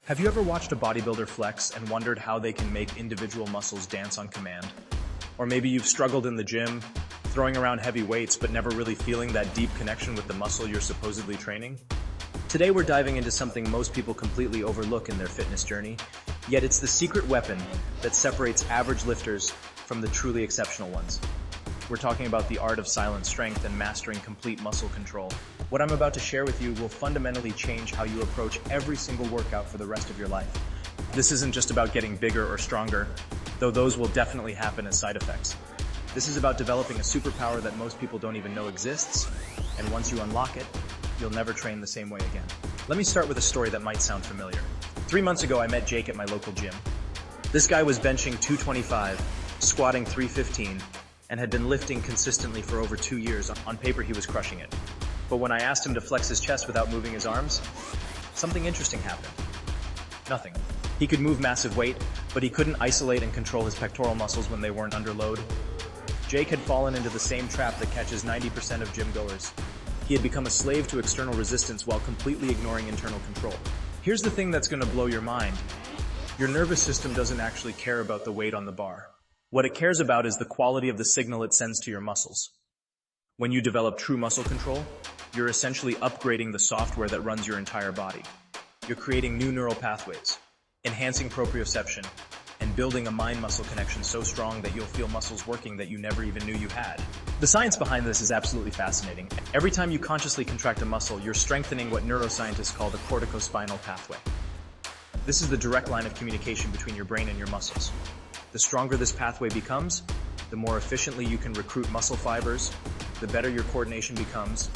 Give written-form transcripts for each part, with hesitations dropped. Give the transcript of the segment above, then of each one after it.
Have you ever watched a bodybuilder flex and wondered how they can make individual muscles dance on command? Or maybe you've struggled in the gym, throwing around heavy weights but never really feeling that deep connection with the muscle you're supposedly training? Today we're diving into something most people completely overlook in their fitness journey, yet it's the secret weapon that separates average lifters from the truly exceptional ones. We're talking about the art of silent strength and mastering complete muscle control. What I'm about to share with you will fundamentally change how you approach every single workout for the rest of your life. This isn't just about getting bigger or stronger, though those will definitely happen as side effects. This is about developing a superpower that most people don't even know exists, and once you unlock it, you'll never train the same way again. Let me start with a story that might sound familiar. 3 months ago, I met Jake at my local gym. This guy was benching 225, squatting 315, and had been lifting consistently for over 2 years. On paper, he was crushing it. But when I asked him to flex his chest without moving his arms, something interesting happened. Nothing. He could move massive weight, but he couldn't isolate and control his pectoral muscles when they weren't under load. Jake had fallen into the same trap that catches 90% of gym goers. He had become a slave to external resistance while completely ignoring internal control. Here's the thing that's going to blow your mind. Your nervous system doesn't actually care about the weight on the bar. What it cares about is the quality of the signal it sends to your muscles. When you develop true muscle control, you're essentially upgrading the software that runs your entire body. You're creating new neural pathways, enhancing proprioception, and building a mind-muscle connection so strong that you'll feel muscles working that you never even knew you had. The science behind this is absolutely fascinating. Every time you consciously contract a muscle, you're strengthening what neuroscientists call the corticospinal pathway. This is the direct line of communication between your brain and your muscles. The stronger this pathway becomes, the more efficiently you can recruit muscle fibers, the better your coordination becomes,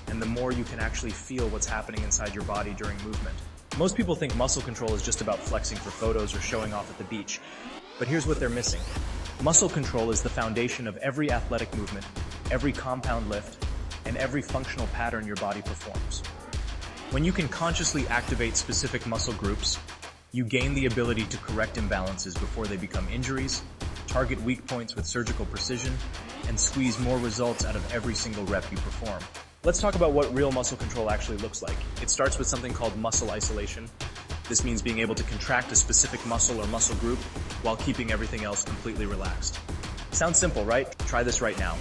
and the more you can actually feel what's happening inside your body during movement. Most people think muscle control is just about flexing for photos or showing off at the beach, but here's what they're missing. Muscle control is the foundation of every athletic movement, every compound lift, and every functional pattern your body performs. When you can consciously activate specific muscle groups, you gain the ability to correct imbalances before they become injuries, target weak points with surgical precision, and squeeze more results out of every single rep you perform. Let's talk about what real muscle control actually looks like. It starts with something called muscle isolation. This means being able to contract a specific muscle or muscle group while keeping everything else completely relaxed. Sounds simple, right? Try this right now.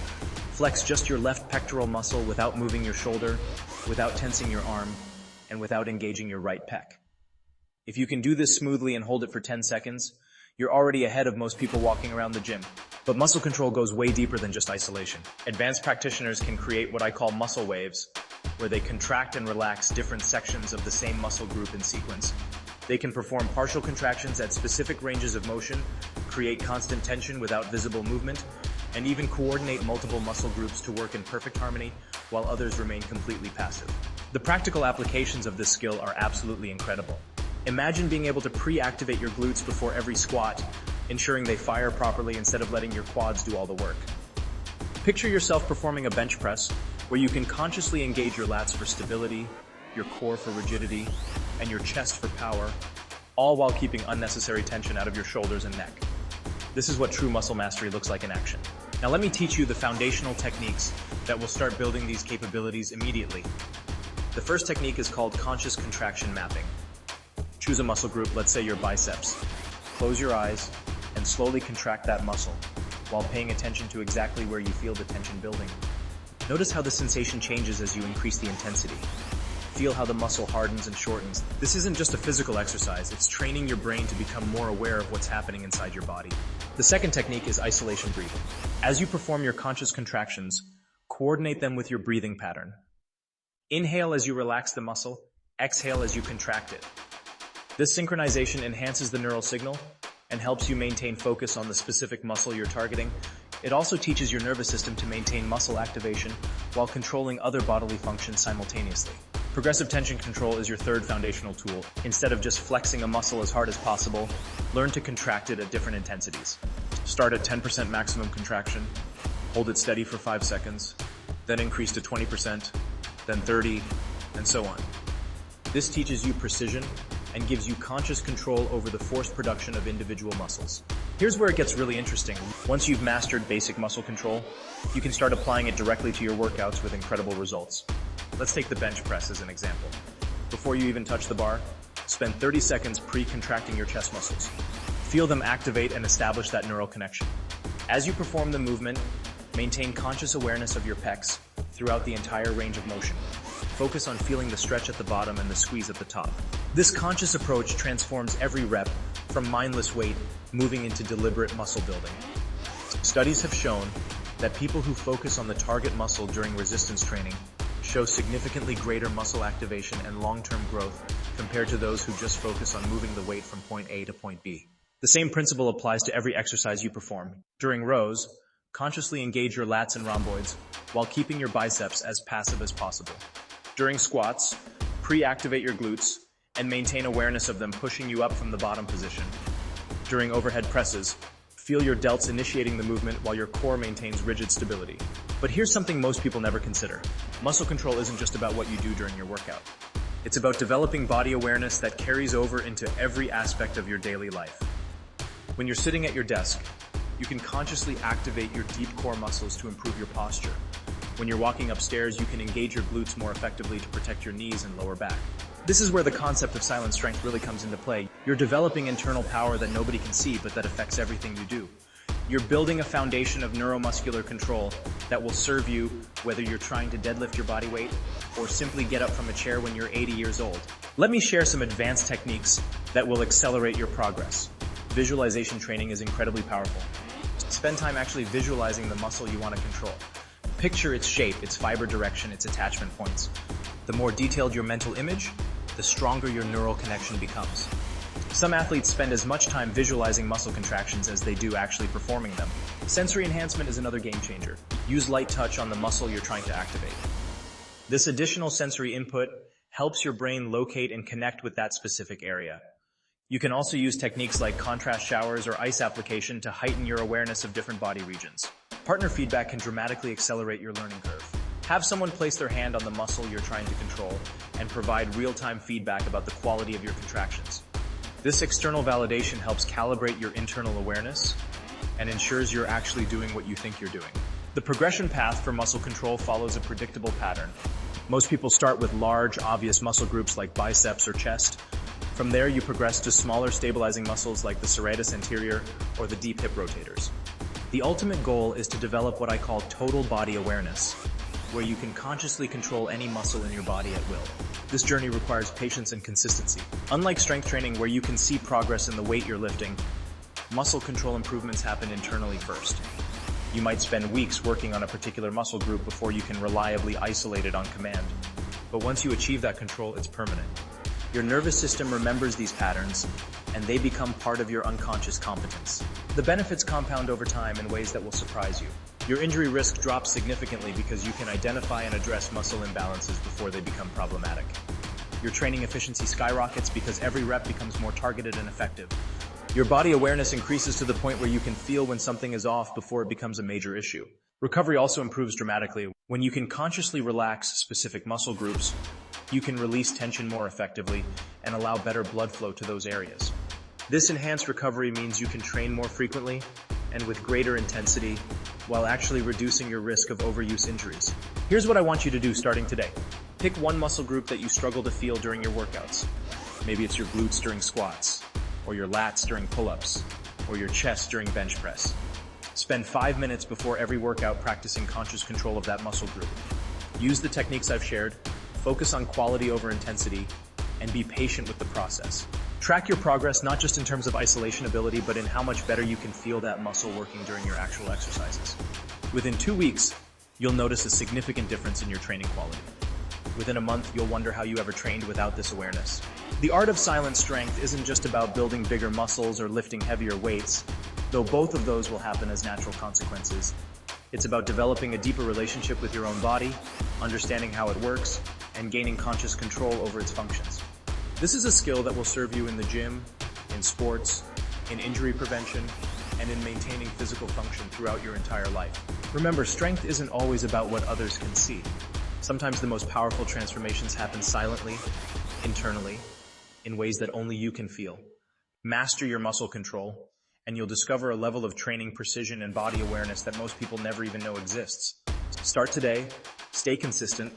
Flex just your left pectoral muscle without moving your shoulder, without tensing your arm, and without engaging your right pec. If you can do this smoothly and hold it for 10 seconds, you're already ahead of most people walking around the gym. But muscle control goes way deeper than just isolation. Advanced practitioners can create what I call muscle waves, where they contract and relax different sections of the same muscle group in sequence. They can perform partial contractions at specific ranges of motion, create constant tension without visible movement, and even coordinate multiple muscle groups to work in perfect harmony while others remain completely passive. The practical applications of this skill are absolutely incredible. Imagine being able to pre-activate your glutes before every squat, ensuring they fire properly instead of letting your quads do all the work. Picture yourself performing a bench press where you can consciously engage your lats for stability, your core for rigidity, and your chest for power, all while keeping unnecessary tension out of your shoulders and neck. This is what true muscle mastery looks like in action. Now let me teach you the foundational techniques that will start building these capabilities immediately. The first technique is called conscious contraction mapping. Choose a muscle group, let's say your biceps. Close your eyes and slowly contract that muscle while paying attention to exactly where you feel the tension building. Notice how the sensation changes as you increase the intensity. Feel how the muscle hardens and shortens. This isn't just a physical exercise, it's training your brain to become more aware of what's happening inside your body. The second technique is isolation breathing. As you perform your conscious contractions, coordinate them with your breathing pattern. Inhale as you relax the muscle, exhale as you contract it. This synchronization enhances the neural signal and helps you maintain focus on the specific muscle you're targeting. It also teaches your nervous system to maintain muscle activation while controlling other bodily functions simultaneously. Progressive tension control is your third foundational tool. Instead of just flexing a muscle as hard as possible, learn to contract it at different intensities. Start at 10% maximum contraction, hold it steady for 5 seconds, then increase to 20%, then 30, and so on. This teaches you precision and gives you conscious control over the forced production of individual muscles. Here's where it gets really interesting. Once you've mastered basic muscle control, you can start applying it directly to your workouts with incredible results. Let's take the bench press as an example. Before you even touch the bar, Spend 30 seconds pre-contracting your chest muscles. Feel them activate and establish that neural connection. As you perform the movement, maintain conscious awareness of your pecs throughout the entire range of motion. Focus on feeling the stretch at the bottom and the squeeze at the top. This conscious approach transforms every rep from mindless weight moving into deliberate muscle building. Studies have shown that people who focus on the target muscle during resistance training show significantly greater muscle activation and long-term growth compared to those who just focus on moving the weight from point A to point B. The same principle applies to every exercise you perform. During rows, consciously engage your lats and rhomboids while keeping your biceps as passive as possible. During squats, pre-activate your glutes and maintain awareness of them pushing you up from the bottom position. During overhead presses, feel your delts initiating the movement while your core maintains rigid stability. But here's something most people never consider. Muscle control isn't just about what you do during your workout. It's about developing body awareness that carries over into every aspect of your daily life. When you're sitting at your desk, you can consciously activate your deep core muscles to improve your posture. When you're walking upstairs, you can engage your glutes more effectively to protect your knees and lower back. This is where the concept of silent strength really comes into play. You're developing internal power that nobody can see, but that affects everything you do. You're building a foundation of neuromuscular control that will serve you whether you're trying to deadlift your body weight or simply get up from a chair when you're 80 years old. Let me share some advanced techniques that will accelerate your progress. Visualization training is incredibly powerful. Spend time actually visualizing the muscle you want to control. Picture its shape, its fiber direction, its attachment points. The more detailed your mental image, the stronger your neural connection becomes. Some athletes spend as much time visualizing muscle contractions as they do actually performing them. Sensory enhancement is another game changer. Use light touch on the muscle you're trying to activate. This additional sensory input helps your brain locate and connect with that specific area. You can also use techniques like contrast showers or ice application to heighten your awareness of different body regions. Partner feedback can dramatically accelerate your learning curve. Have someone place their hand on the muscle you're trying to control and provide real-time feedback about the quality of your contractions. This external validation helps calibrate your internal awareness and ensures you're actually doing what you think you're doing. The progression path for muscle control follows a predictable pattern. Most people start with large, obvious muscle groups like biceps or chest. From there, you progress to smaller stabilizing muscles like the serratus anterior or the deep hip rotators. The ultimate goal is to develop what I call total body awareness, where you can consciously control any muscle in your body at will. This journey requires patience and consistency. Unlike strength training where you can see progress in the weight you're lifting, muscle control improvements happen internally first. You might spend weeks working on a particular muscle group before you can reliably isolate it on command. But once you achieve that control, it's permanent. Your nervous system remembers these patterns, and they become part of your unconscious competence. The benefits compound over time in ways that will surprise you. Your injury risk drops significantly because you can identify and address muscle imbalances before they become problematic. Your training efficiency skyrockets because every rep becomes more targeted and effective. Your body awareness increases to the point where you can feel when something is off before it becomes a major issue. Recovery also improves dramatically. When you can consciously relax specific muscle groups, you can release tension more effectively and allow better blood flow to those areas. This enhanced recovery means you can train more frequently and with greater intensity while actually reducing your risk of overuse injuries. Here's what I want you to do starting today. Pick one muscle group that you struggle to feel during your workouts. Maybe it's your glutes during squats, or your lats during pull-ups, or your chest during bench press. Spend 5 minutes before every workout practicing conscious control of that muscle group. Use the techniques I've shared, focus on quality over intensity, and be patient with the process. Track your progress not just in terms of isolation ability, but in how much better you can feel that muscle working during your actual exercises. Within 2 weeks, you'll notice a significant difference in your training quality. Within a month, you'll wonder how you ever trained without this awareness. The art of silent strength isn't just about building bigger muscles or lifting heavier weights, though both of those will happen as natural consequences. It's about developing a deeper relationship with your own body, understanding how it works, and gaining conscious control over its functions. This is a skill that will serve you in the gym, in sports, in injury prevention, and in maintaining physical function throughout your entire life. Remember, strength isn't always about what others can see. Sometimes the most powerful transformations happen silently, internally, in ways that only you can feel. Master your muscle control, and you'll discover a level of training precision and body awareness that most people never even know exists. Start today, stay consistent,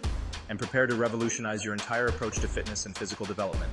and prepare to revolutionize your entire approach to fitness and physical development.